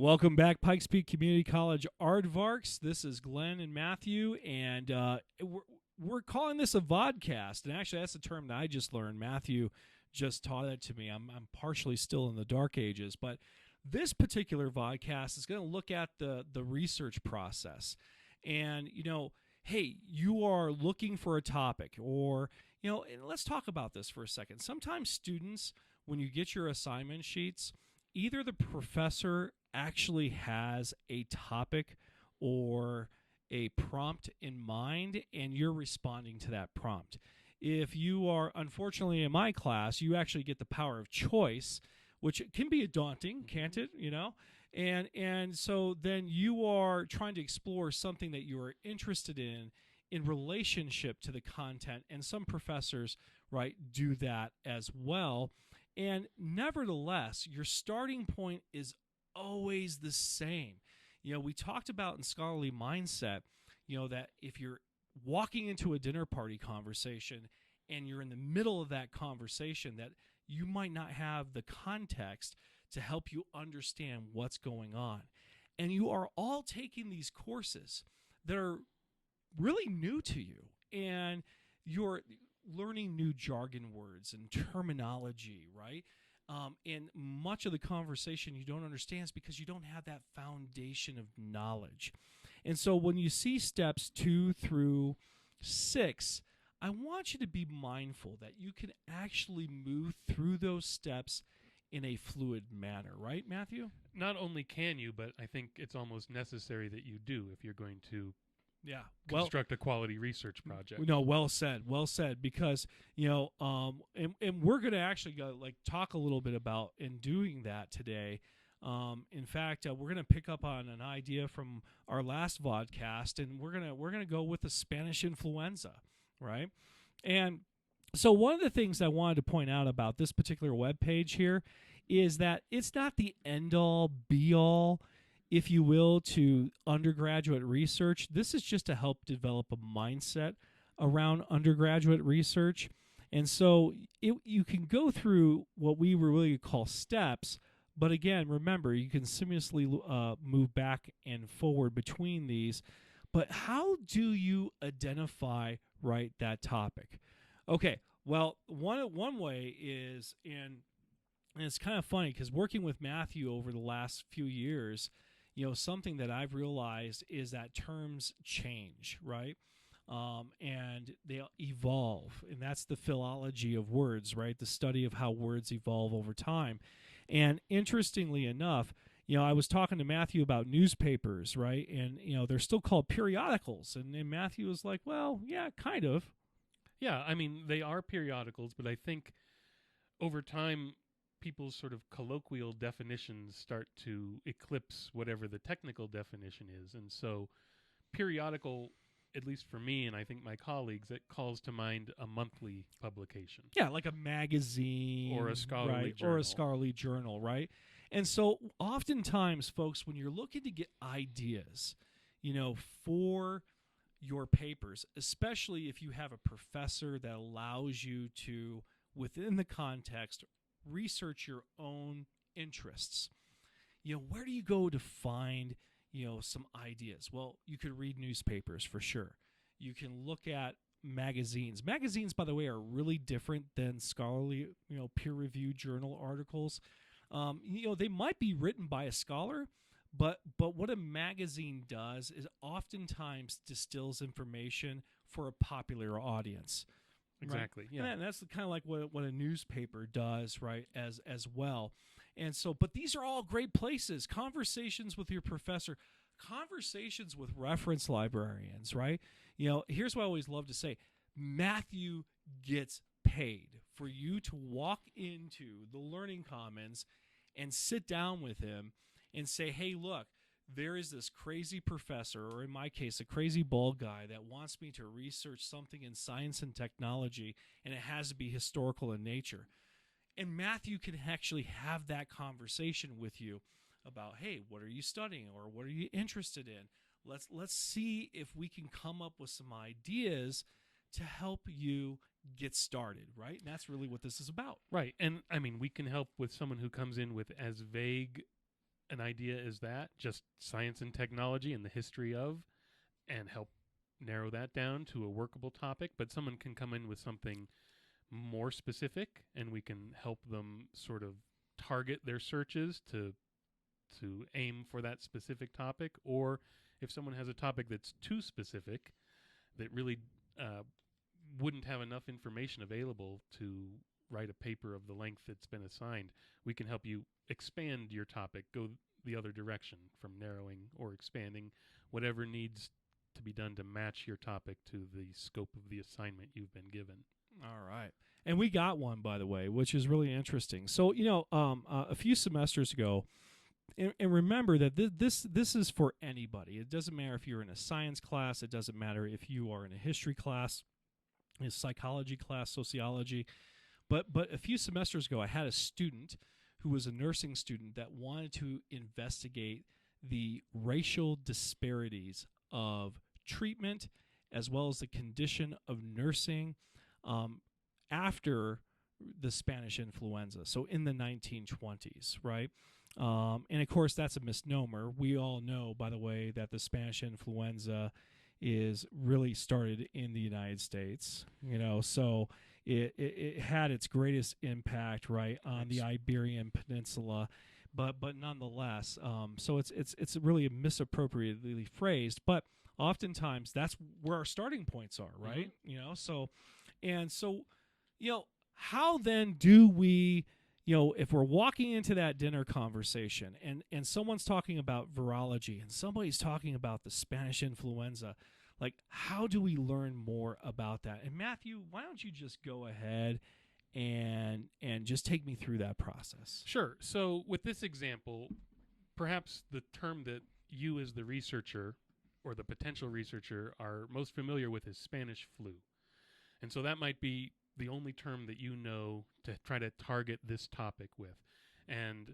Welcome back, Pikes Peak Community College Aardvarks. This is Glenn and Matthew, and we're calling this a vodcast. And actually, that's a term that I just learned. Matthew just taught it to me. I'm partially still in the dark ages, but this particular vodcast is going to look at the research process. And, hey, you are looking for a topic, or, and let's talk about this for a second. Sometimes students, when you get your assignment sheets, either the professor actually has a topic or a prompt in mind, and you're responding to that prompt. If you are, unfortunately, in my class, you actually get the power of choice, which can be daunting, can't it? And so then you are trying to explore something that you are interested in relationship to the content, and some professors, right, do that as well. And nevertheless, your starting point is always the same. We talked about in Scholarly Mindset, that if you're walking into a dinner party conversation and you're in the middle of that conversation, that you might not have the context to help you understand what's going on. And you are all taking these courses that are really new to you, and you're learning new jargon words and terminology, right? And much of the conversation you don't understand is because you don't have that foundation of knowledge. And so when you see steps 2 through 6, I want you to be mindful that you can actually move through those steps in a fluid manner, right, Matthew? Not only can you, but I think it's almost necessary that you do if you're going to construct a quality research project. No, well said, because, and we're going to actually talk a little bit about in doing that today. In fact, we're going to pick up on an idea from our last vodcast, and we're going to go with the Spanish influenza, right? And so one of the things I wanted to point out about this particular webpage here is that it's not the end-all, be-all, if you will, to undergraduate research. This is just to help develop a mindset around undergraduate research. And so you can go through what we really call steps, but again, remember, you can seamlessly move back and forward between these. But how do you identify, right, that topic? Okay, well, one way is and it's kind of funny because working with Matthew over the last few years, something that I've realized is that terms change, right? And they evolve, and that's the philology of words, right? The study of how words evolve over time. And interestingly enough, I was talking to Matthew about newspapers, right? And, they're still called periodicals. And Matthew was like, well, yeah, kind of. Yeah, I mean, they are periodicals, but I think over time, people's sort of colloquial definitions start to eclipse whatever the technical definition is. And so periodical, at least for me and I think my colleagues, it calls to mind a monthly publication. Yeah, like a magazine. Or a scholarly journal. Or a scholarly journal, right? And so oftentimes, folks, when you're looking to get ideas, for your papers, especially if you have a professor that allows you to, within the context, research your own interests. Where do you go to find, some ideas? Well, you could read newspapers for sure. You can look at magazines. Magazines, by the way, are really different than scholarly, peer-reviewed journal articles. They might be written by a scholar, but what a magazine does is oftentimes distills information for a popular audience. Exactly. Right? Yeah, and that's kind of like what a newspaper does, right? As well. And so, but these are all great places. Conversations with your professor, conversations with reference librarians, right? Here's what I always love to say: Matthew gets paid for you to walk into the Learning Commons and sit down with him and say, "Hey, look, there is this crazy professor, or in my case, a crazy bald guy that wants me to research something in science and technology, and it has to be historical in nature." And Matthew can actually have that conversation with you about, hey, what are you studying, or what are you interested in? Let's see if we can come up with some ideas to help you get started, right? And that's really what this is about. Right. And I mean, we can help with someone who comes in with as vague an idea as that, just science and technology and the history of, and help narrow that down to a workable topic. But someone can come in with something more specific, and we can help them sort of target their searches to aim for that specific topic. Or if someone has a topic that's too specific, that really wouldn't have enough information available to write a paper of the length that's been assigned, we can help you expand your topic, go the other direction from narrowing or expanding, whatever needs to be done to match your topic to the scope of the assignment you've been given. All right. And we got one, by the way, which is really interesting. So, a few semesters ago, and remember that this is for anybody. It doesn't matter if you're in a science class. It doesn't matter if you are in a history class, a psychology class, sociology. But a few semesters ago, I had a student who was a nursing student that wanted to investigate the racial disparities of treatment as well as the condition of nursing after the Spanish influenza, so in the 1920s, right? And of course, that's a misnomer. We all know, by the way, that the Spanish influenza is really started in the United States, so it had its greatest impact, right, on the Iberian Peninsula, but nonetheless, so it's really misappropriately phrased, but oftentimes that's where our starting points are, right? How then do we, if we're walking into that dinner conversation and someone's talking about virology and somebody's talking about the Spanish influenza, like, how do we learn more about that? And Matthew, why don't you just go ahead and just take me through that process? Sure. So with this example, perhaps the term that you as the researcher or the potential researcher are most familiar with is Spanish flu. And so that might be the only term that you know to try to target this topic with. And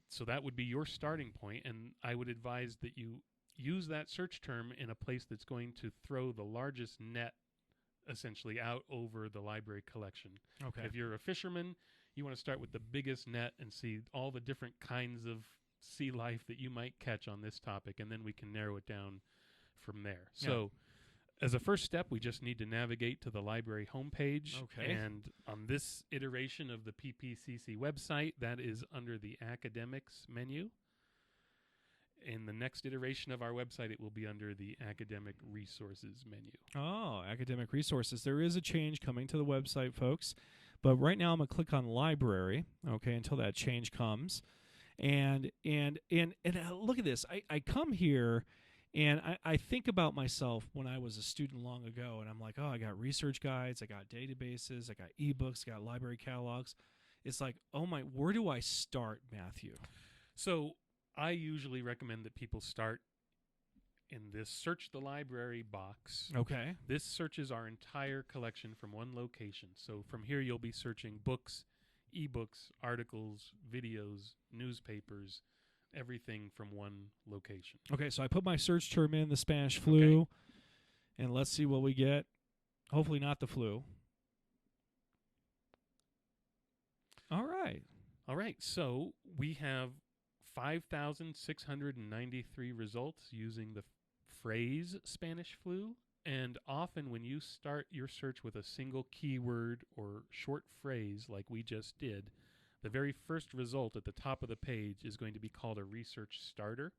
so that would be your starting point, and I would advise that you use that search term in a place that's going to throw the largest net essentially out over the library collection. Okay. If you're a fisherman, you want to start with the biggest net and see all the different kinds of sea life that you might catch on this topic, and then we can narrow it down from there. Yeah. So as a first step, we just need to navigate to the library homepage. Okay. And on this iteration of the PPCC website, that is under the Academics menu. In the next iteration of our website, it will be under the Academic Resources menu. Oh, Academic Resources. There is a change coming to the website, folks. But right now I'm going to click on Library, okay, until that change comes. And look at this. I come here, and I think about myself when I was a student long ago, and I'm like, oh, I got research guides, I got databases, I got ebooks, I got library catalogs. It's like, oh my, where do I start, Matthew? So I usually recommend that people start in this Search the Library box. Okay. This searches our entire collection from one location. So from here, you'll be searching books, ebooks, articles, videos, newspapers, everything from one location. Okay, so I put my search term in, the Spanish flu, Okay. and let's see what we get. Hopefully not the flu. All right. All right, so we have 5,693 results using the phrase Spanish flu. And often when you start your search with a single keyword or short phrase like we just did, the very first result at the top of the page is going to be called a research starter.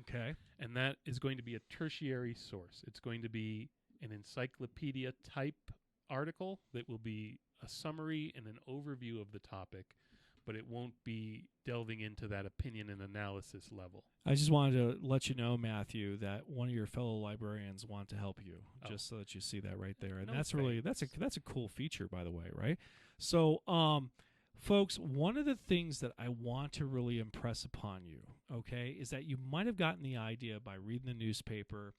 Okay. And that is going to be a tertiary source. It's going to be an encyclopedia type article that will be a summary and an overview of the topic, but it won't be delving into that opinion and analysis level. I just wanted to let you know, Matthew, that one of your fellow librarians want to help you, just so that you see that right there. And No, that's thanks. really that's a cool feature, by the way, right? So, folks, one of the things that I want to really impress upon you, okay, is that you might have gotten the idea by reading the newspaper,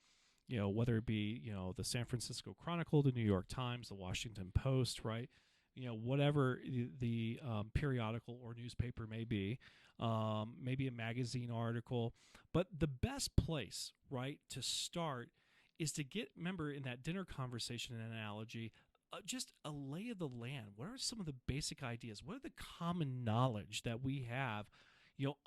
whether it be, the San Francisco Chronicle, the New York Times, the Washington Post, right? Whatever the periodical or newspaper may be, maybe a magazine article. But the best place, right, to start is to remember in that dinner conversation and analogy, just a lay of the land. What are some of the basic ideas? What are the common knowledge that we have,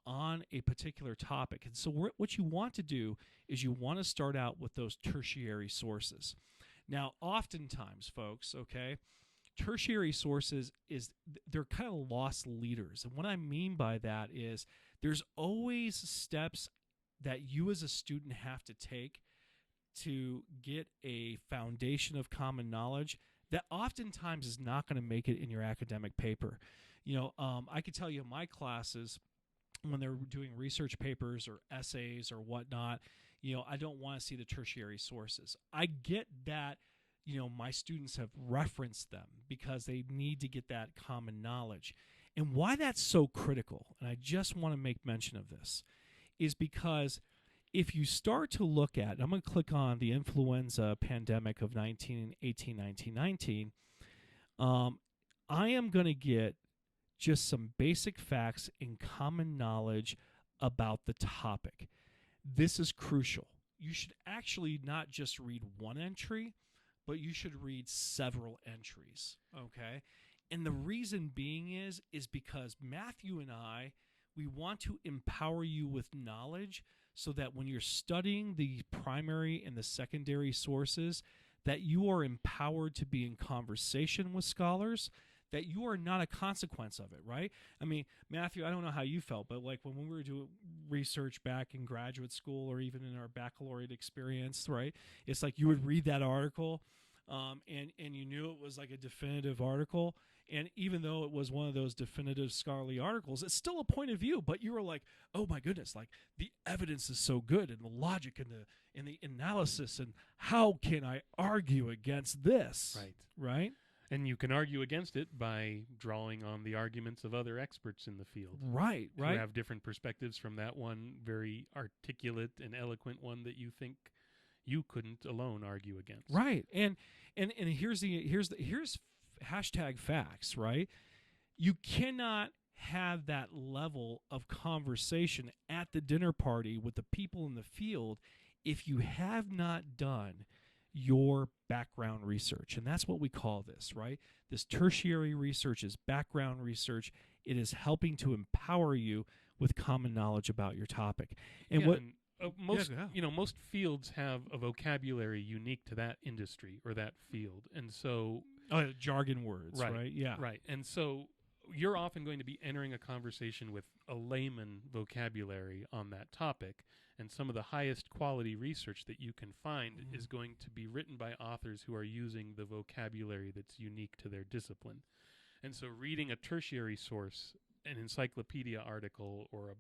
on a particular topic. And so what you want to do is you want to start out with those tertiary sources. Now, oftentimes, folks, okay, tertiary sources they're kind of lost leaders. And what I mean by that is there's always steps that you as a student have to take to get a foundation of common knowledge that oftentimes is not going to make it in your academic paper. I could tell you in my classes, when they're doing research papers or essays or whatnot, I don't want to see the tertiary sources. I get that, my students have referenced them because they need to get that common knowledge. And why that's so critical, and I just want to make mention of this, is because if you start to look at, I'm going to click on the influenza pandemic of 1918-1919, I am going to get just some basic facts and common knowledge about the topic. This is crucial. You should actually not just read one entry, but you should read several entries, okay? And the reason being is because Matthew and I, we want to empower you with knowledge so that when you're studying the primary and the secondary sources, that you are empowered to be in conversation with scholars, that you are not a consequence of it, right? I mean, Matthew, I don't know how you felt, but like when we were doing research back in graduate school or even in our baccalaureate experience, right? It's like you would read that article and you knew it was like a definitive article. And even though it was one of those definitive scholarly articles, it's still a point of view. But you were like, oh my goodness, like the evidence is so good and the logic and the analysis, and how can I argue against this? Right? And you can argue against it by drawing on the arguments of other experts in the field. Right. Who have different perspectives from that one very articulate and eloquent one that you think you couldn't alone argue against. Right. And here's hashtag facts, right? You cannot have that level of conversation at the dinner party with the people in the field if you have not done your background research. And that's what we call this, right? This tertiary research is background research. It is helping to empower you with common knowledge about your topic. And most fields have a vocabulary unique to that industry or that field. And so jargon words, right? Yeah. Right. And so you're often going to be entering a conversation with a layman vocabulary on that topic, and some of the highest quality research that you can find is going to be written by authors who are using the vocabulary that's unique to their discipline. And so reading a tertiary source, an encyclopedia article, or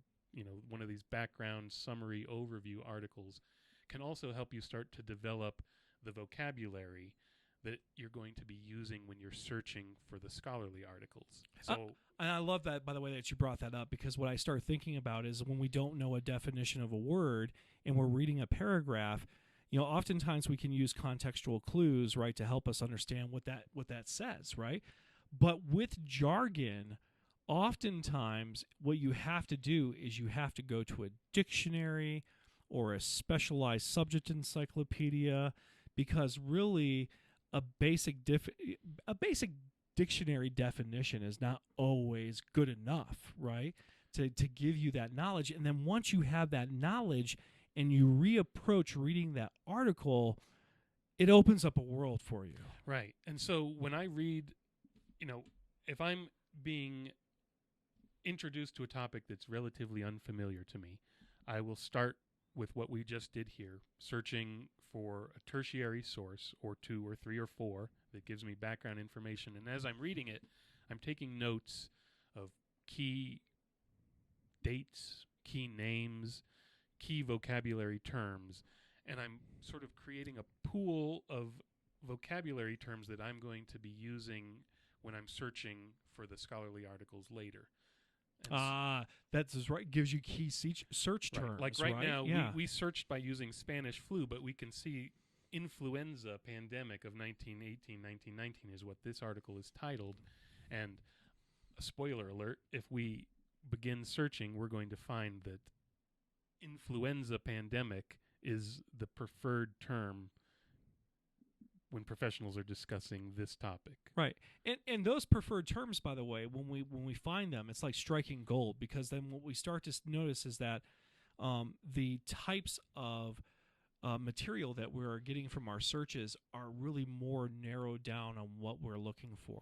one of these background summary overview articles can also help you start to develop the vocabulary that you're going to be using when you're searching for the scholarly articles. So, and I love that, by the way, that you brought that up, because what I start thinking about is when we don't know a definition of a word and we're reading a paragraph, oftentimes we can use contextual clues, right, to help us understand what that says, right? But with jargon, oftentimes what you have to do is you have to go to a dictionary or a specialized subject encyclopedia, because really a basic dictionary definition is not always good enough, right, to give you that knowledge. And then once you have that knowledge and you reapproach reading that article, it opens up a world for you. Right. And so when I read, if I'm being introduced to a topic that's relatively unfamiliar to me, I will start with what we just did here, searching for a tertiary source or two or three or four that gives me background information. And as I'm reading it, I'm taking notes of key dates, key names, key vocabulary terms, and I'm sort of creating a pool of vocabulary terms that I'm going to be using when I'm searching for the scholarly articles later. That's right. Gives you key search terms. Like right now, we searched by using Spanish flu, but we can see influenza pandemic of 1918, 1919 is what this article is titled. And a spoiler alert, if we begin searching, we're going to find that influenza pandemic is the preferred term when professionals are discussing this topic. Right. And those preferred terms, by the way, when we find them, it's like striking gold, because then what we start to notice is that the types of material that we're getting from our searches are really more narrowed down on what we're looking for.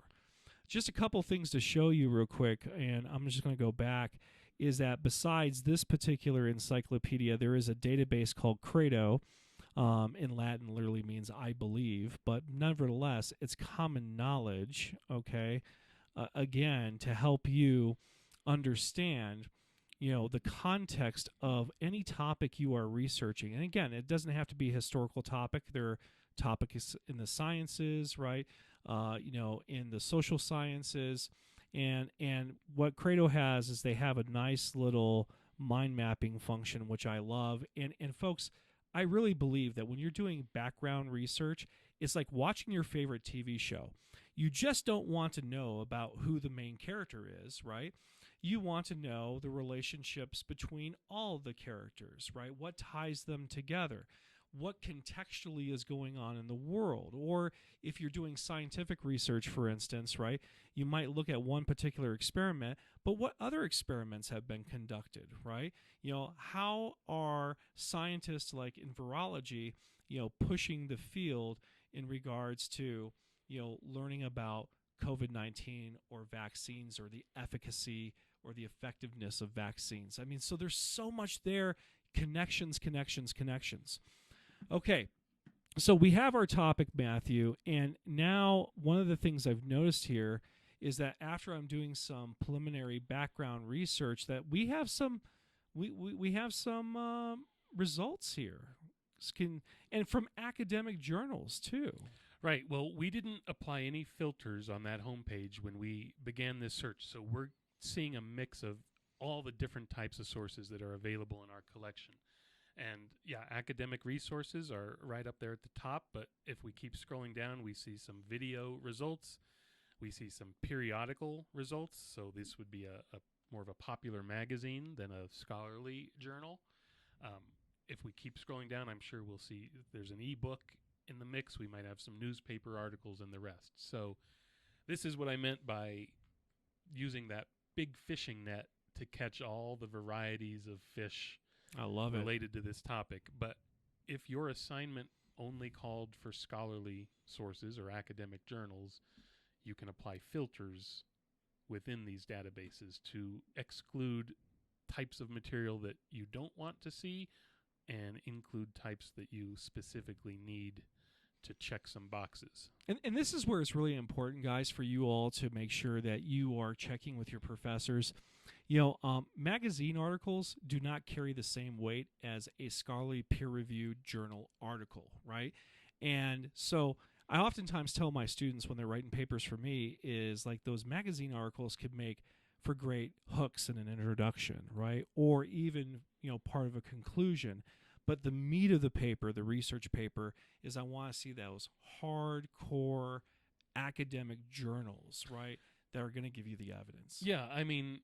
Just a couple things to show you real quick, and I'm just going to go back, is that besides this particular encyclopedia, there is a database called Credo. In Latin literally means I believe, but nevertheless, it's common knowledge, okay, again, to help you understand, the context of any topic you are researching. And again, it doesn't have to be a historical topic. There are topics in the sciences, right, in the social sciences. And what Credo has is they have a nice little mind mapping function, which I love. And folks, I really believe that when you're doing background research, it's like watching your favorite TV show. You just don't want to know about who the main character is, right? You want to know the relationships between all the characters, right? What ties them together? What contextually is going on in the world? Or if you're doing scientific research, for instance, right, you might look at one particular experiment, but what other experiments have been conducted, right? How are scientists like in virology, pushing the field in regards to, learning about COVID-19 or vaccines, or the efficacy or the effectiveness of vaccines? I mean, so there's so much there, connections. Okay, so we have our topic, Matthew, and now one of the things I've noticed here is that after I'm doing some preliminary background research, that we have some results here, and from academic journals too. Right. Well, we didn't apply any filters on that homepage when we began this search, so we're seeing a mix of all the different types of sources that are available in our collection. And yeah, academic resources are right up there at the top, but if we keep scrolling down, we see some video results, we see some periodical results, so this would be a more of a popular magazine than a scholarly journal. If we keep scrolling down, I'm sure we'll see there's an ebook in the mix, we might have some newspaper articles and the rest. So this is what I meant by using that big fishing net to catch all the varieties of fish I love related to this topic. But if your assignment only called for scholarly sources or academic journals, you can apply filters within these databases to exclude types of material that you don't want to see and include types that you specifically need to check some boxes. And this is where it's really important, guys, for you all to make sure that you are checking with your professors. Magazine articles do not carry the same weight as a scholarly peer-reviewed journal article, right? And so I oftentimes tell my students when they're writing papers for me is like those magazine articles could make for great hooks in an introduction, right? Or even, part of a conclusion. But the meat of the paper, the research paper, is I want to see those hardcore academic journals, right, that are going to give you the evidence. Yeah, I mean,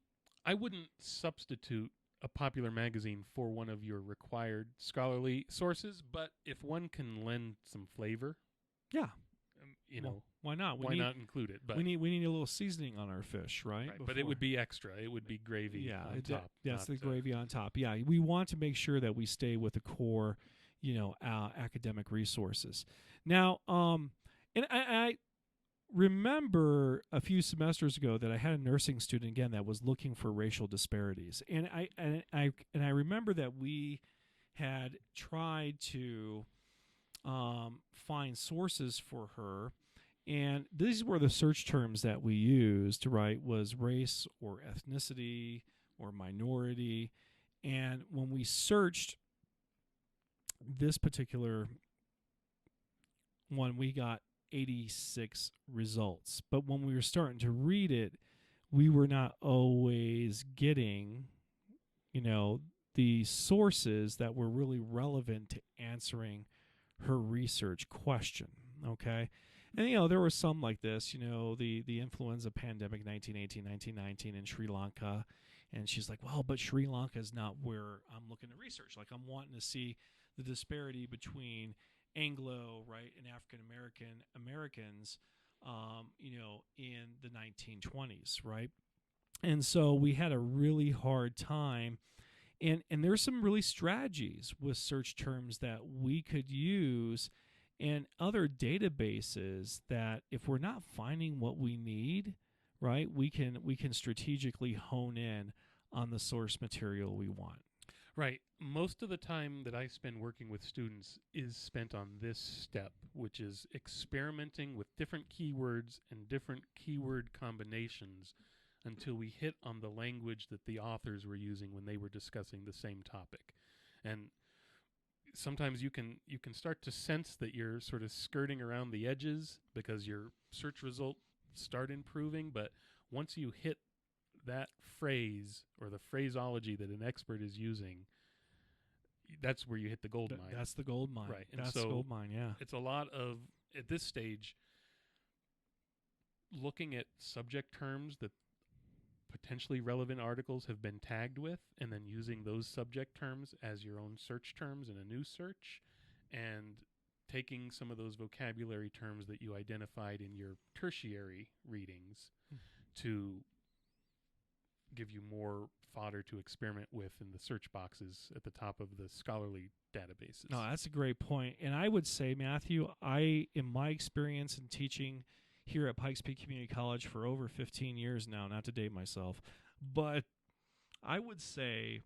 I wouldn't substitute a popular magazine for one of your required scholarly sources, but if one can lend some flavor, yeah, why not? Why not include it? But we need a little seasoning on our fish, right? But it would be extra. It would be gravy on top. Yes, the gravy on top. Yeah, we want to make sure that we stay with the core, academic resources. Now, and I remember a few semesters ago that I had a nursing student again that was looking for racial disparities, and I remember that we had tried to find sources for her, and these were the search terms that we used, right? Was race or ethnicity or minority, and when we searched this particular one, we got 86 results. But when we were starting to read it, we were not always getting, the sources that were really relevant to answering her research question, okay? And, there were some like this, the influenza pandemic 1918-1919 in Sri Lanka. And she's like, well, but Sri Lanka is not where I'm looking to research. Like, I'm wanting to see the disparity between Anglo, right, and African Americans, in the 1920s, right? And so we had a really hard time. And there's some really strategies with search terms that we could use and other databases that if we're not finding what we need, right, we can strategically hone in on the source material we want. Right. Most of the time that I spend working with students is spent on this step, which is experimenting with different keywords and different keyword combinations until we hit on the language that the authors were using when they were discussing the same topic. And sometimes you can start to sense that you're sort of skirting around the edges because your search results start improving, but once you hit that phrase or the phraseology that an expert is using, that's where you hit the gold mine. That's the gold mine. Right. And that's so the gold mine, yeah. It's a lot of, at this stage, looking at subject terms that potentially relevant articles have been tagged with, and then using those subject terms as your own search terms in a new search, and taking some of those vocabulary terms that you identified in your tertiary readings to give you more fodder to experiment with in the search boxes at the top of the scholarly databases. No, that's a great point. And I would say, Matthew, in my experience in teaching here at Pikes Peak Community College for over 15 years now, not to date myself, but I would say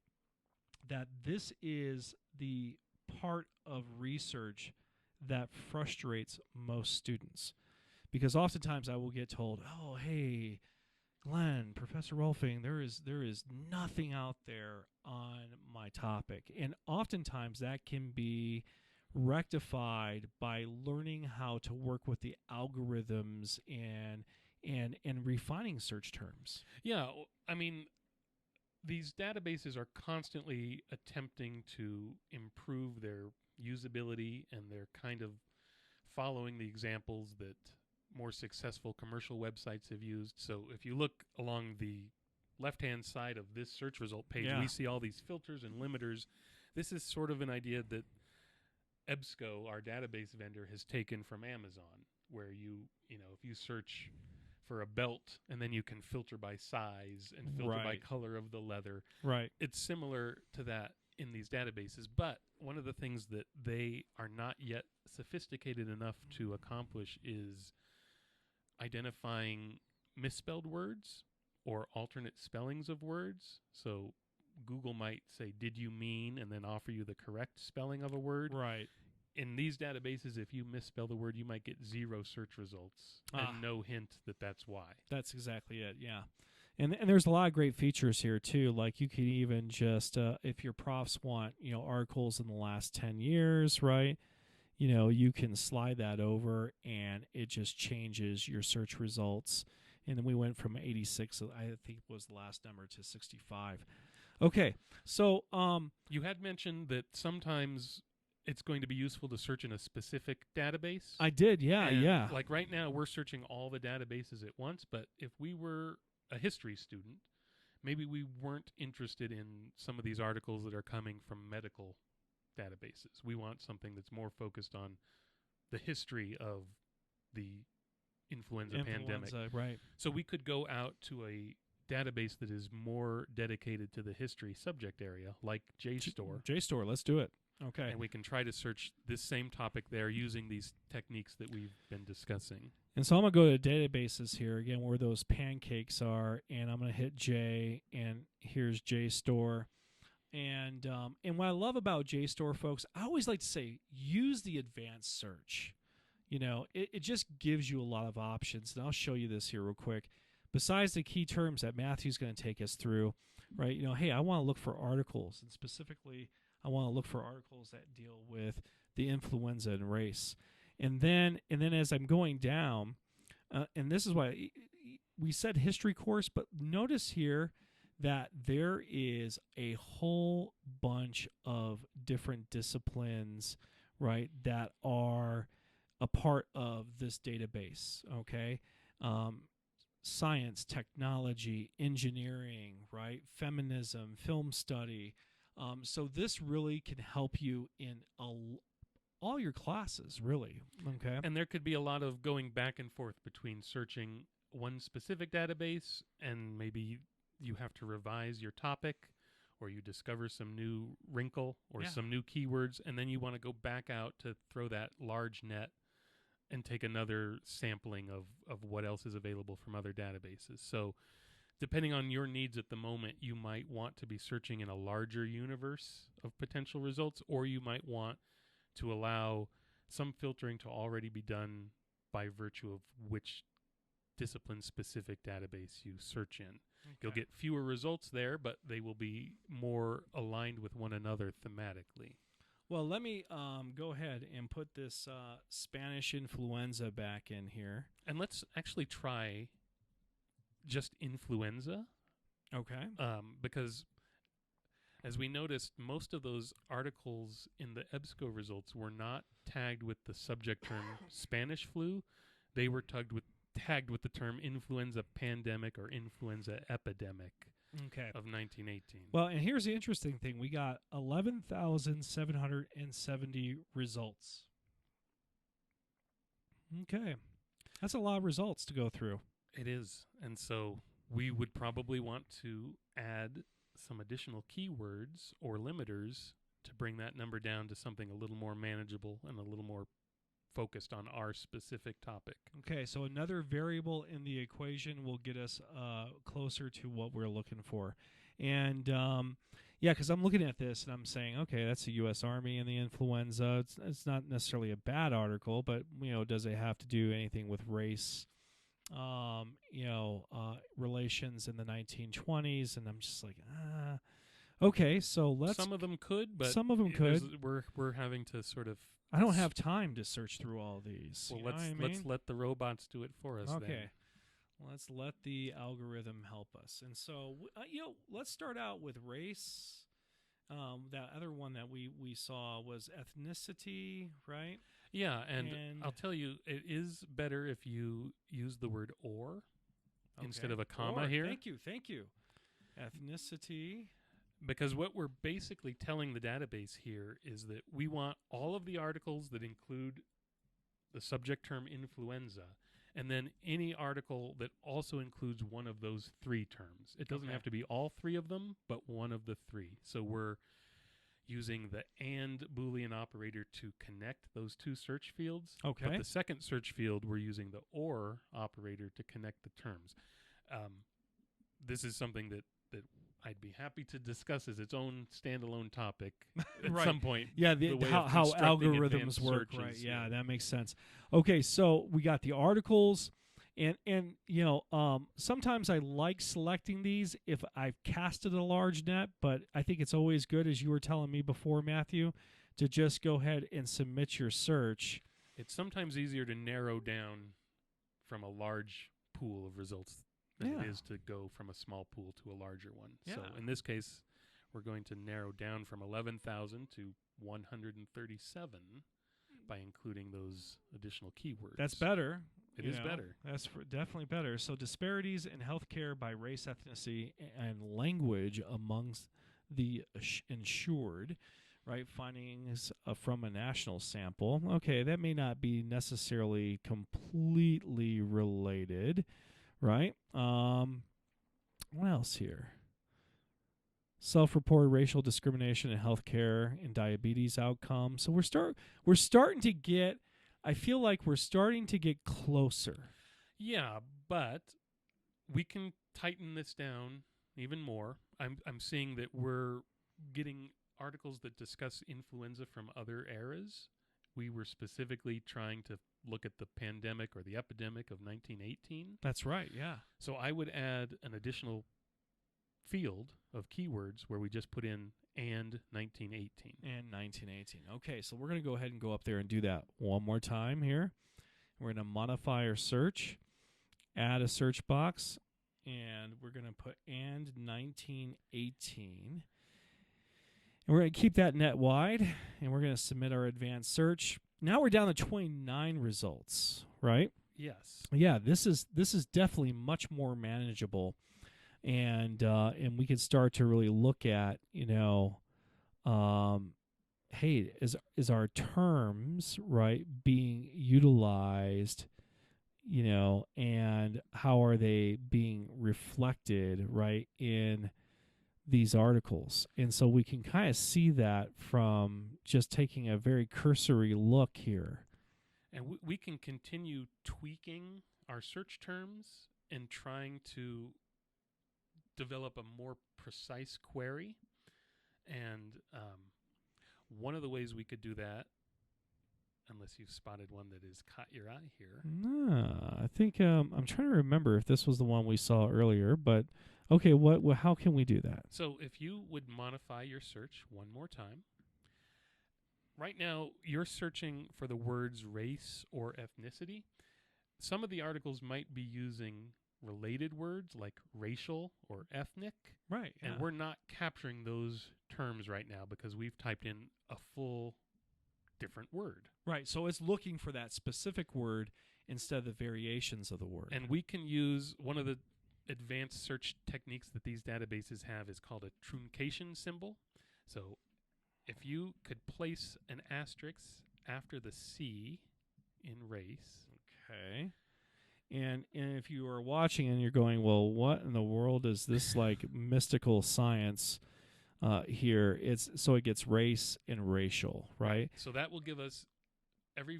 that this is the part of research that frustrates most students. Because oftentimes I will get told, oh, hey, Glenn, Professor Rohlfing, there is nothing out there on my topic. And oftentimes that can be rectified by learning how to work with the algorithms and refining search terms. Yeah, I mean, these databases are constantly attempting to improve their usability, and they're kind of following the examples that more successful commercial websites have used. So if you look along the left-hand side of this search result page, we see all these filters and limiters. This is sort of an idea that EBSCO, our database vendor, has taken from Amazon, where if you search for a belt and then you can filter by size and filter by color of the leather. Right. It's similar to that in these databases, but one of the things that they are not yet sophisticated enough to accomplish is identifying misspelled words or alternate spellings of words. So Google might say, "Did you mean?" and then offer you the correct spelling of a word. Right. In these databases, if you misspell the word, you might get 0 search results and no hint that that's why. That's exactly it, yeah. And there's a lot of great features here, too. Like you can even just, if your profs want, articles in the last 10 years, right? You can slide that over and it just changes your search results. And then we went from 86, I think was the last number, to 65. Okay, so you had mentioned that sometimes it's going to be useful to search in a specific database. I did, yeah. Like right now, we're searching all the databases at once, but if we were a history student, maybe we weren't interested in some of these articles that are coming from medical databases. We want something that's more focused on the history of the influenza pandemic. Right. So we could go out to a database that is more dedicated to the history subject area, like Jstor. Jstor, let's do it. Okay. And we can try to search this same topic there using these techniques that we've been discussing. And so I'm going to go to databases here, again, where those pancakes are, and I'm going to hit J, and here's Jstor. And what I love about Jstor, folks, I always like to say, use the advanced search. It just gives you a lot of options, and I'll show you this here real quick. Besides the key terms that Matthew's going to take us through, right, hey, I want to look for articles, and specifically I want to look for articles that deal with the influenza and race. And then as I'm going down, and this is why we said history course, but notice here that there is a whole bunch of different disciplines, right, that are a part of this database, okay? Science, technology, engineering, right, feminism, film study. So this really can help you in all your classes, really. Okay. And there could be a lot of going back and forth between searching one specific database and maybe you have to revise your topic or you discover some new wrinkle or some new keywords, and then you want to go back out to throw that large net and take another sampling of what else is available from other databases. So depending on your needs at the moment, you might want to be searching in a larger universe of potential results, or you might want to allow some filtering to already be done by virtue of which discipline-specific database you search in. Okay. You'll get fewer results there, but they will be more aligned with one another thematically. Well, let me go ahead and put this Spanish influenza back in here. And let's actually try just influenza. Okay. Because as we noticed, most of those articles in the EBSCO results were not tagged with the subject term Spanish flu. They were tagged with the term influenza pandemic or influenza epidemic of 1918. Well, and here's the interesting thing. We got 11,770 results. Okay. That's a lot of results to go through. It is. And so we would probably want to add some additional keywords or limiters to bring that number down to something a little more manageable and a little more focused on our specific topic. Okay, so another variable in the equation will get us closer to what we're looking for. And because I'm looking at this and I'm saying, okay, that's the U.S. Army and the influenza. It's not necessarily a bad article, but does it have to do anything with race? Relations in the 1920s, and I'm just like, okay, so let's. Some of them could, but some of them could. We're having to sort of. I don't have time to search through all these. Well, let's let the robots do it for us. Okay, then. Let's let the algorithm help us. And so, let's start out with race. That other one that we saw was ethnicity, right? Yeah, and I'll tell you, it is better if you use the word "or" instead of a comma here. Thank you. Ethnicity. Because what we're basically telling the database here is that we want all of the articles that include the subject term influenza, and then any article that also includes one of those three terms. It doesn't have to be all three of them, but one of the three. So we're using the AND Boolean operator to connect those two search fields. Okay. But the second search field, we're using the OR operator to connect the terms. This is something that I'd be happy to discuss as its own standalone topic at some point. Yeah, how algorithms work. Searches, right. Yeah, that makes sense. Okay, so we got the articles, and sometimes I like selecting these if I've casted a large net, but I think it's always good, as you were telling me before, Matthew, to just go ahead and submit your search. It's sometimes easier to narrow down from a large pool of results than it is to go from a small pool to a larger one. Yeah. So in this case, we're going to narrow down from 11,000 to 137 by including those additional keywords. That's better. It is better. That's definitely better. So disparities in healthcare by race, ethnicity, and language amongst the insured, right? Findings from a national sample. Okay, that may not be necessarily completely related. Right. What else here? Self-reported racial discrimination in healthcare and diabetes outcomes. So we're starting to get. I feel like we're starting to get closer. Yeah, but we can tighten this down even more. I'm seeing that we're getting articles that discuss influenza from other eras. We were specifically trying to look at the pandemic or the epidemic of 1918. That's right, yeah. So I would add an additional field of keywords where we just put in and 1918. And 1918. Okay, so we're going to go ahead and go up there and do that one more time here. We're going to modify our search, add a search box, and we're going to put and 1918. And we're going to keep that net wide, and we're going to submit our advanced search. Now we're down to 29 results, right? Yes. Yeah, this is definitely much more manageable, and we can start to really look at, hey, is our terms, right, being utilized, and how are they being reflected, right, in these articles? And so we can kind of see that from just taking a very cursory look here. And we can continue tweaking our search terms and trying to develop a more precise query. And one of the ways we could do that, unless you've spotted one that has caught your eye here. I think I'm trying to remember if this was the one we saw earlier, but okay, how can we do that? So if you would modify your search one more time. Right now, you're searching for the words race or ethnicity. Some of the articles might be using related words like racial or ethnic. Right. And we're not capturing those terms right now because we've typed in a full different word. Right. So it's looking for that specific word instead of the variations of the word. And we can use one of the advanced search techniques that these databases have is called a truncation symbol. So if you could place an asterisk after the C in race. Okay. And if you are watching and you're going, well, what in the world is this like mystical science here? So it gets race and racial, right? So that will give us every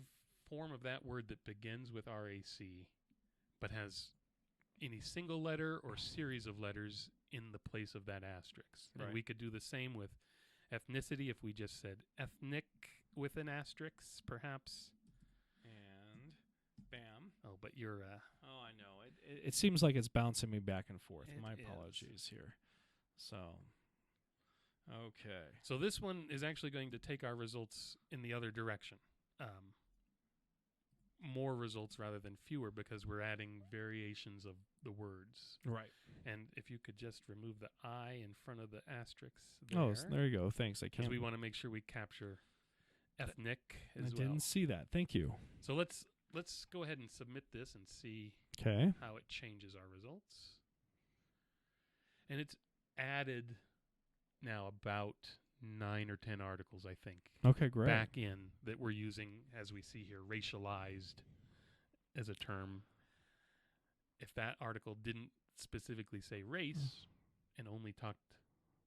form of that word that begins with RAC but has any single letter or series of letters in the place of that asterisk. Right. And we could do the same with ethnicity if we just said ethnic with an asterisk, perhaps. And bam. Oh, but you're... oh, I know. It seems like it's bouncing me back and forth. My apologies here. So, okay. So this one is actually going to take our results in the other direction. More results rather than fewer because we're adding variations of the words. Right. And if you could just remove the I in front of the asterisks there. Oh, there you go. Thanks. I can't. Because we want to make sure we capture ethnic as well. I didn't see that. Thank you. So let's go ahead and submit this and see how it changes our results. And it's added now about 9 or 10 articles, I think. Okay, great. Back in that we're using, as we see here, racialized as a term. If that article didn't specifically say race and only talked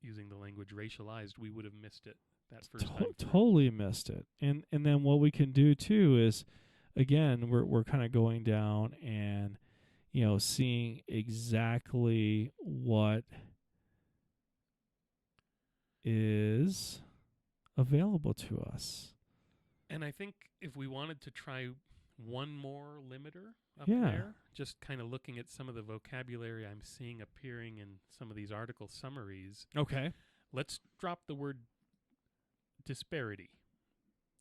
using the language racialized, we would have missed it that first time. Totally missed it. And then what we can do too is, again, we're kind of going down and seeing exactly what is available to us. And I think if we wanted to try one more limiter up there, just kind of looking at some of the vocabulary I'm seeing appearing in some of these article summaries. Okay. Let's drop the word disparity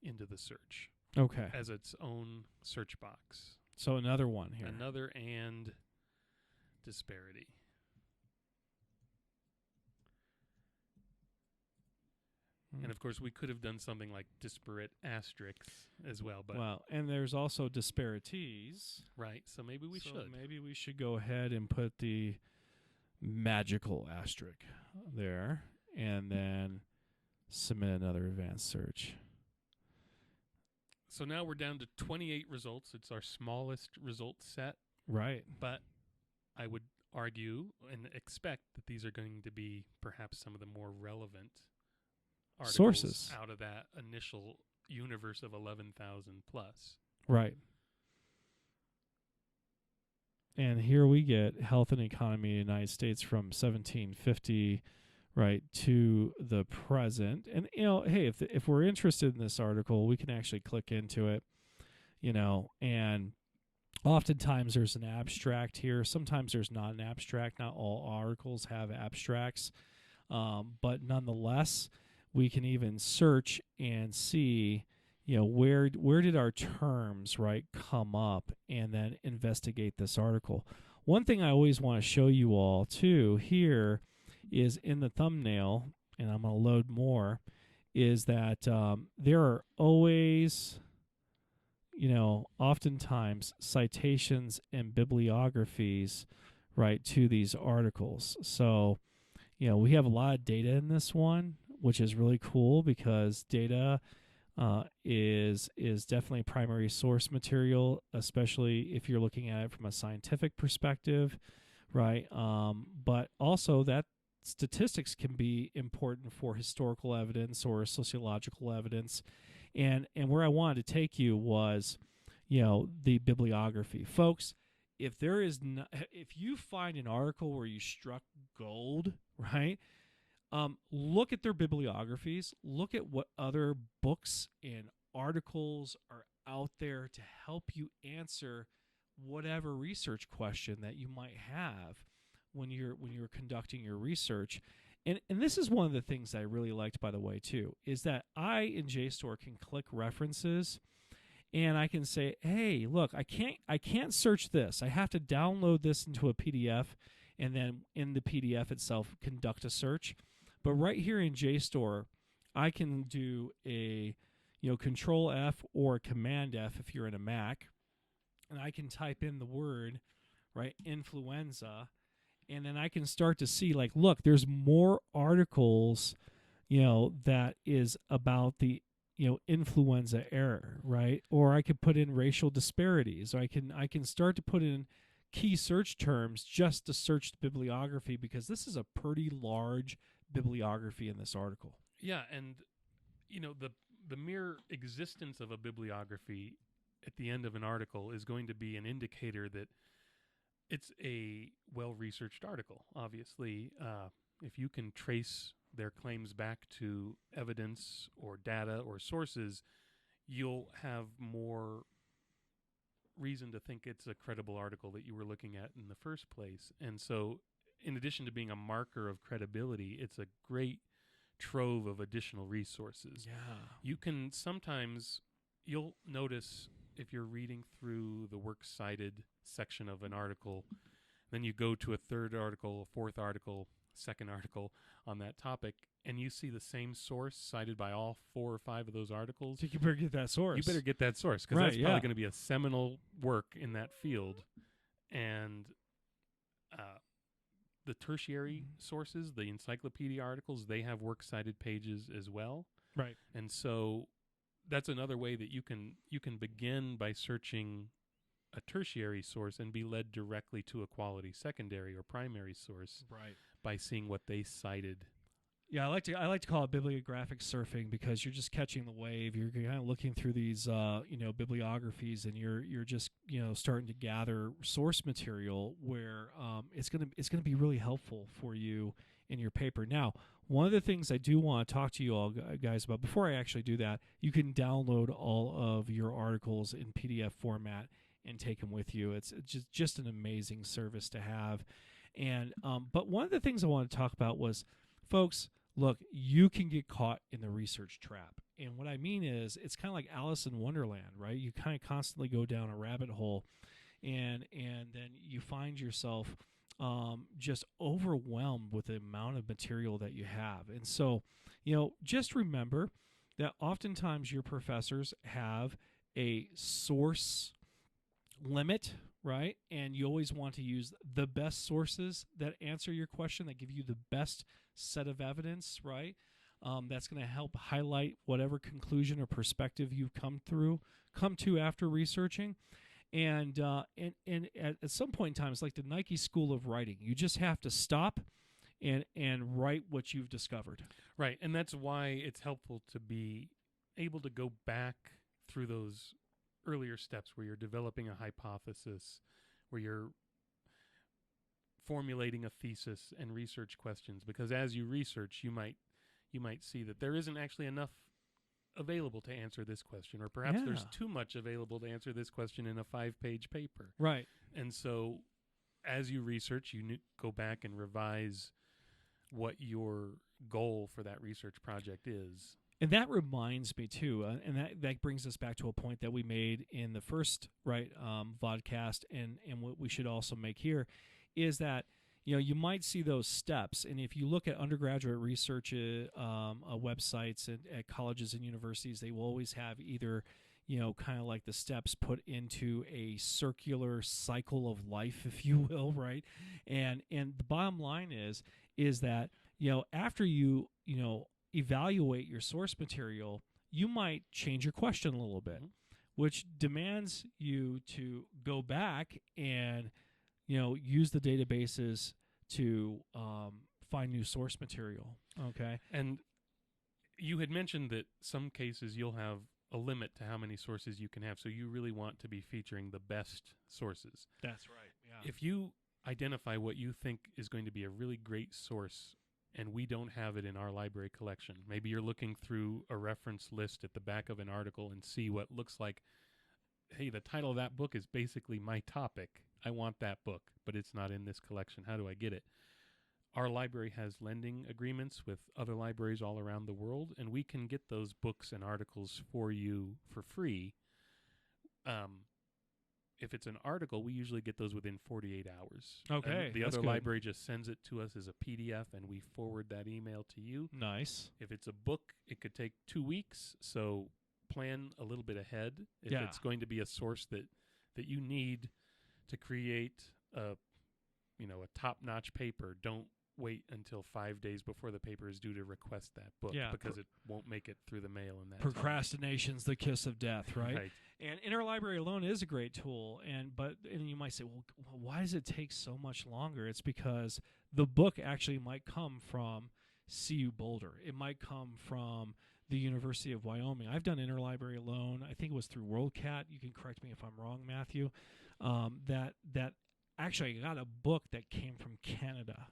into the search. Okay. As its own search box. So another one here. Another and disparity. And of course, we could have done something like disparate asterisks as well. But and there's also disparities. Right. So maybe we should. Maybe we should go ahead and put the magical asterisk there and then submit another advanced search. So now we're down to 28 results. It's our smallest result set. Right. But I would argue and expect that these are going to be perhaps some of the more relevant articles sources out of that initial universe of 11,000 plus. Right. And here we get health and economy in the United States from 1750 right to the present. And hey, if we're interested in this article, we can actually click into it, and oftentimes there's an abstract here. Sometimes there's not an abstract. Not all articles have abstracts. But nonetheless, we can even search and see, where did our terms, right, come up, and then investigate this article. One thing I always want to show you all, too, here is in the thumbnail, and I'm going to load more, is that there are always, oftentimes citations and bibliographies, right, to these articles. So, we have a lot of data in this one. which is really cool because data is definitely primary source material, especially if you're looking at it from a scientific perspective, right? But also that statistics can be important for historical evidence or sociological evidence. And where I wanted to take you was, the bibliography. Folks, if you find an article where you struck gold, right? Look at their bibliographies. Look at what other books and articles are out there to help you answer whatever research question that you might have when you're conducting your research. And this is one of the things that I really liked, by the way, too, is that I in Jstor can click references and I can say, hey, look, I can't search this. I have to download this into a PDF and then in the PDF itself conduct a search. But right here in Jstor, I can do a Control F or Command F if you're in a Mac, and I can type in the word, right, influenza, and then I can start to see, like, look, there's more articles, that is about the influenza error, right? Or I could put in racial disparities, or I can start to put in key search terms just to search the bibliography, because this is a pretty large bibliography in this article. Yeah, and the mere existence of a bibliography at the end of an article is going to be an indicator that it's a well-researched article. Obviously, if you can trace their claims back to evidence or data or sources, you'll have more reason to think it's a credible article that you were looking at in the first place. And so, in addition to being a marker of credibility, it's a great trove of additional resources. Yeah. You can sometimes, you'll notice if you're reading through the works cited section of an article, then you go to a third article, a fourth article, second article on that topic, and you see the same source cited by all 4 or 5 of those articles. So you better get that source. You better get that source, because that's probably going to be a seminal work in that field. And the tertiary sources, the encyclopedia articles, they have works cited pages as well. Right. And so that's another way that you can begin by searching a tertiary source and be led directly to a quality secondary or primary source, right, by seeing what they cited. Yeah, I like to call it bibliographic surfing, because you're just catching the wave. You're kind of looking through these bibliographies, and you're just starting to gather source material where it's gonna be really helpful for you in your paper. Now, one of the things I do want to talk to you all guys about before I actually do that, you can download all of your articles in PDF format and take them with you. It's just an amazing service to have. And but one of the things I want to talk about was, folks, look, you can get caught in the research trap. And what I mean is, it's kind of like Alice in Wonderland, right? You kind of constantly go down a rabbit hole, and then you find yourself just overwhelmed with the amount of material that you have. And so, just remember that oftentimes your professors have a source limit, right? And you always want to use the best sources that answer your question, that give you the best set of evidence, right? That's going to help highlight whatever conclusion or perspective you've come to after researching. And at some point in time, it's like the Nike School of Writing. You just have to stop and write what you've discovered. Right, and that's why it's helpful to be able to go back through those earlier steps where you're developing a hypothesis, where you're formulating a thesis and research questions, because as you research, you might see that there isn't actually enough available to answer this question, or perhaps there's too much available to answer this question in a 5-page paper. Right. And so as you research, you go back and revise what your goal for that research project is. And that reminds me, too, and that brings us back to a point that we made in the first vodcast, and what we should also make here is that, you might see those steps. And if you look at undergraduate research websites at colleges and universities, they will always have either, kind of like the steps put into a circular cycle of life, if you will, right? And the bottom line is that, after you evaluate your source material, you might change your question a little bit, which demands you to go back and use the databases to find new source material. Okay. And you had mentioned that some cases you'll have a limit to how many sources you can have, so you really want to be featuring the best sources. That's right. Yeah. If you identify what you think is going to be a really great source and we don't have it in our library collection, maybe you're looking through a reference list at the back of an article and see what looks like, hey, the title of that book is basically my topic. I want that book, but it's not in this collection. How do I get it? Our library has lending agreements with other libraries all around the world, and we can get those books and articles for you for free. If it's an article, we usually get those within 48 hours. Okay, And the that's other good. library just sends it to us as a PDF, and we forward that email to you. Nice. If it's a book, it could take 2 weeks, so plan a little bit ahead. If Yeah. it's going to be a source that you need to create a top-notch paper, don't wait until 5 days before the paper is due to request that book, because it won't make it through the mail in that time. Procrastination's the kiss of death, right? Right. And Interlibrary Loan is a great tool, and you might say, well, why does it take so much longer? It's because the book actually might come from CU Boulder. It might come from the University of Wyoming. I've done Interlibrary Loan. I think it was through WorldCat. You can correct me if I'm wrong, Matthew. That actually I got a book that came from Canada.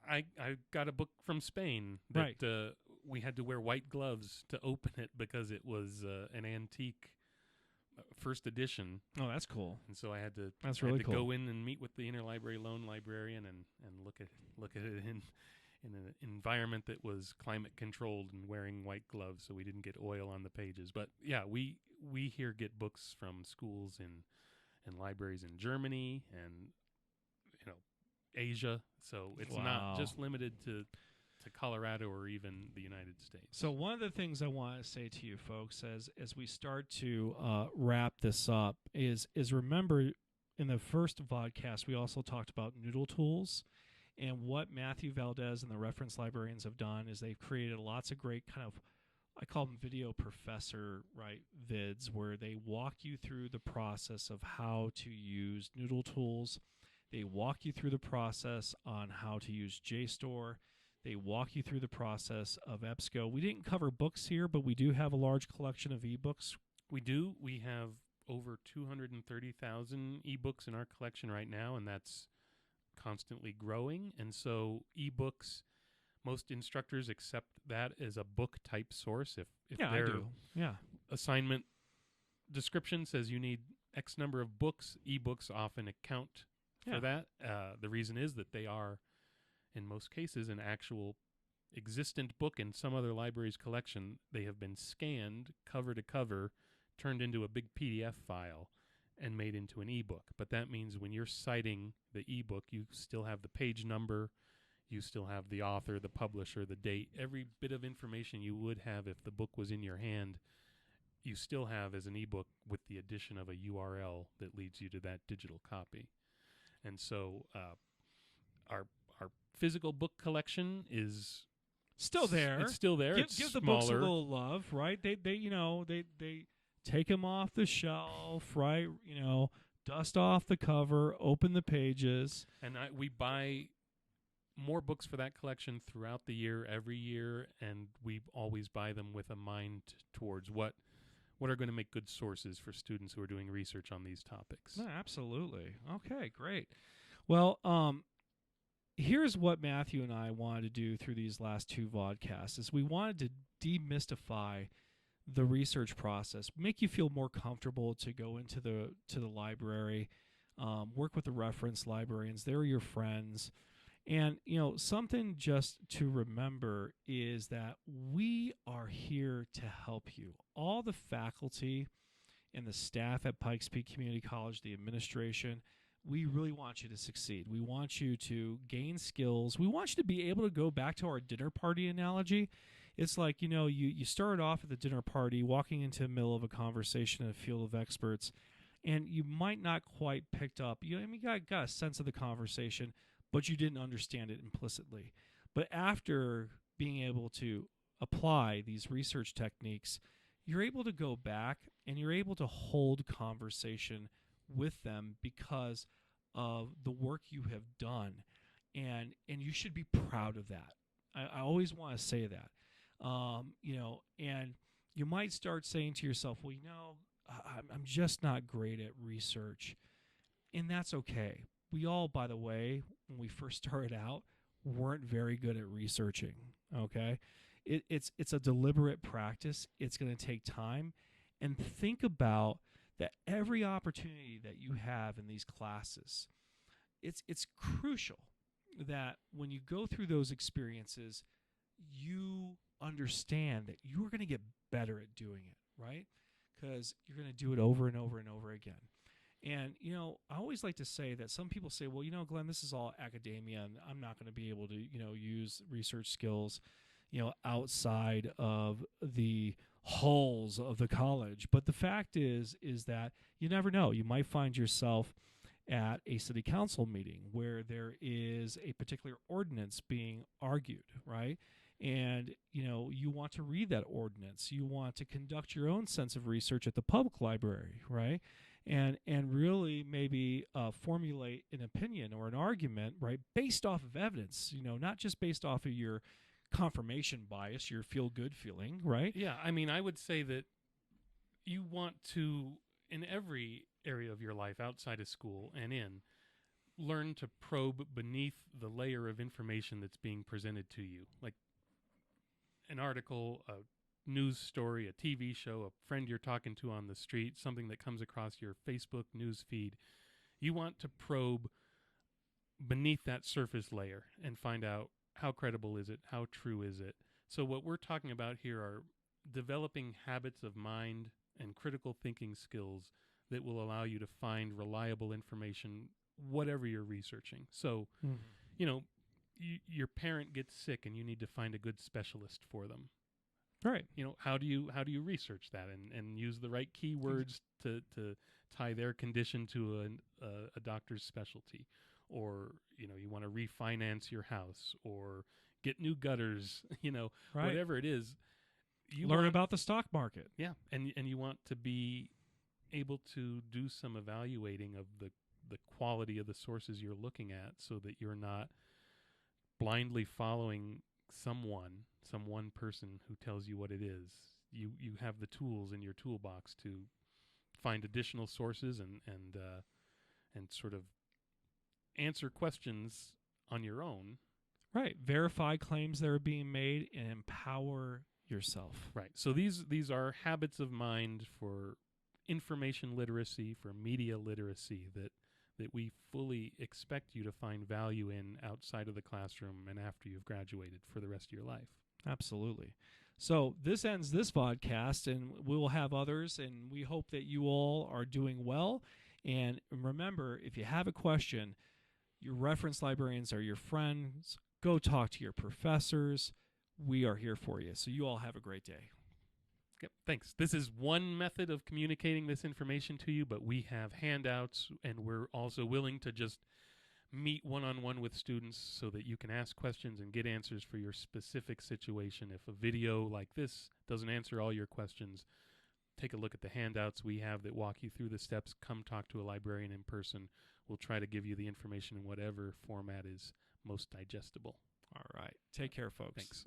I got a book from Spain that we had to wear white gloves to open it because it was an antique first edition. Oh, that's cool. And so I had to cool. go in and meet with the Interlibrary Loan librarian and look at it in an environment that was climate controlled and wearing white gloves so we didn't get oil on the pages. But yeah, we here get books from schools and libraries in Germany and Asia, so it's not just limited to Colorado or even the United States. So one of the things I want to say to you folks as we start to wrap this up is remember in the first vodcast we also talked about noodle tools, and what Matthew Valdez and the reference librarians have done is they've created lots of great kind of, I call them video professor vids, where they walk you through the process of how to use noodle tools. They walk you through the process on how to use Jstor. They walk you through the process of EBSCO. We didn't cover books here, but we do have a large collection of ebooks. We do. We have over 230,000 ebooks in our collection right now, and that's constantly growing. And so ebooks, most instructors accept that as a book-type source. If I their do. Yeah. assignment description says you need X number of books, ebooks often account for that. The reason is that they are, in most cases, an actual existent book in some other library's collection. They have been scanned cover to cover, turned into a big PDF file, and made into an ebook. But that means when you're citing the ebook, you still have the page number, you still have the author, the publisher, the date, every bit of information you would have if the book was in your hand, you still have as an ebook with the addition of a URL that leads you to that digital copy. And so our physical book collection is still there. It's still there. Give the books a little love, right? They take them off the shelf, right? Dust off the cover, open the pages. And we buy more books for that collection throughout the year, every year, and we always buy them with a mind towards what are going to make good sources for students who are doing research on these topics. No, absolutely. Okay, great. Well, here's what Matthew and I wanted to do through these last two vodcasts is we wanted to demystify the research process, make you feel more comfortable to go into the library, work with the reference librarians. They're your friends. And, something just to remember is that we are here to help you. All the faculty and the staff at Pikes Peak Community College, the administration, we really want you to succeed. We want you to gain skills. We want you to be able to go back to our dinner party analogy. It's like, you started off at the dinner party, walking into the middle of a conversation in a field of experts, and you might not quite picked up, you got a sense of the conversation, but you didn't understand it implicitly. But after being able to apply these research techniques, you're able to go back and you're able to hold conversation with them because of the work you have done. And you should be proud of that. I always want to say that. And you might start saying to yourself, well, I'm just not great at research. And that's okay. We all, by the way, when we first started out, weren't very good at researching, okay? It's a deliberate practice. It's going to take time. And think about that every opportunity that you have in these classes, it's crucial that when you go through those experiences, you understand that you're going to get better at doing it, right? Because you're going to do it over and over and over again. And, I always like to say that some people say, well, Glenn, this is all academia, and I'm not going to be able to, use research skills, outside of the halls of the college. But the fact is that you never know. You might find yourself at a city council meeting where there is a particular ordinance being argued, right? And, you want to read that ordinance. You want to conduct your own sense of research at the public library, right? And really maybe formulate an opinion or an argument, right, based off of evidence, not just based off of your confirmation bias, your feel-good feeling, right? Yeah, I mean, I would say that you want to, in every area of your life outside of school and learn to probe beneath the layer of information that's being presented to you. Like an article, a news story, a TV show, a friend you're talking to on the street, something that comes across your Facebook news feed. You want to probe beneath that surface layer and find out how credible is it, how true is it. So what we're talking about here are developing habits of mind and critical thinking skills that will allow you to find reliable information, whatever you're researching. So, your parent gets sick and you need to find a good specialist for them. Right. How do you research that and use the right keywords to tie their condition to a doctor's specialty? Or, you want to refinance your house or get new gutters, right. Whatever it is. You learn about the stock market. Yeah, and you want to be able to do some evaluating of the quality of the sources you're looking at so that you're not blindly following some one person who tells you what it is. You have the tools in your toolbox to find additional sources and sort of answer questions on your own. Right. Verify claims that are being made and empower yourself. Right. So these are habits of mind for information literacy, for media literacy that we fully expect you to find value in outside of the classroom and after you've graduated for the rest of your life. Absolutely. So this ends this podcast, and we will have others, and we hope that you all are doing well. And remember, if you have a question, your reference librarians are your friends. Go talk to your professors. We are here for you. So you all have a great day. Yep, thanks. This is one method of communicating this information to you, but we have handouts, and we're also willing to just meet one-on-one with students so that you can ask questions and get answers for your specific situation. If a video like this doesn't answer all your questions, take a look at the handouts we have that walk you through the steps. Come talk to a librarian in person. We'll try to give you the information in whatever format is most digestible. All right. Take care, folks. Thanks.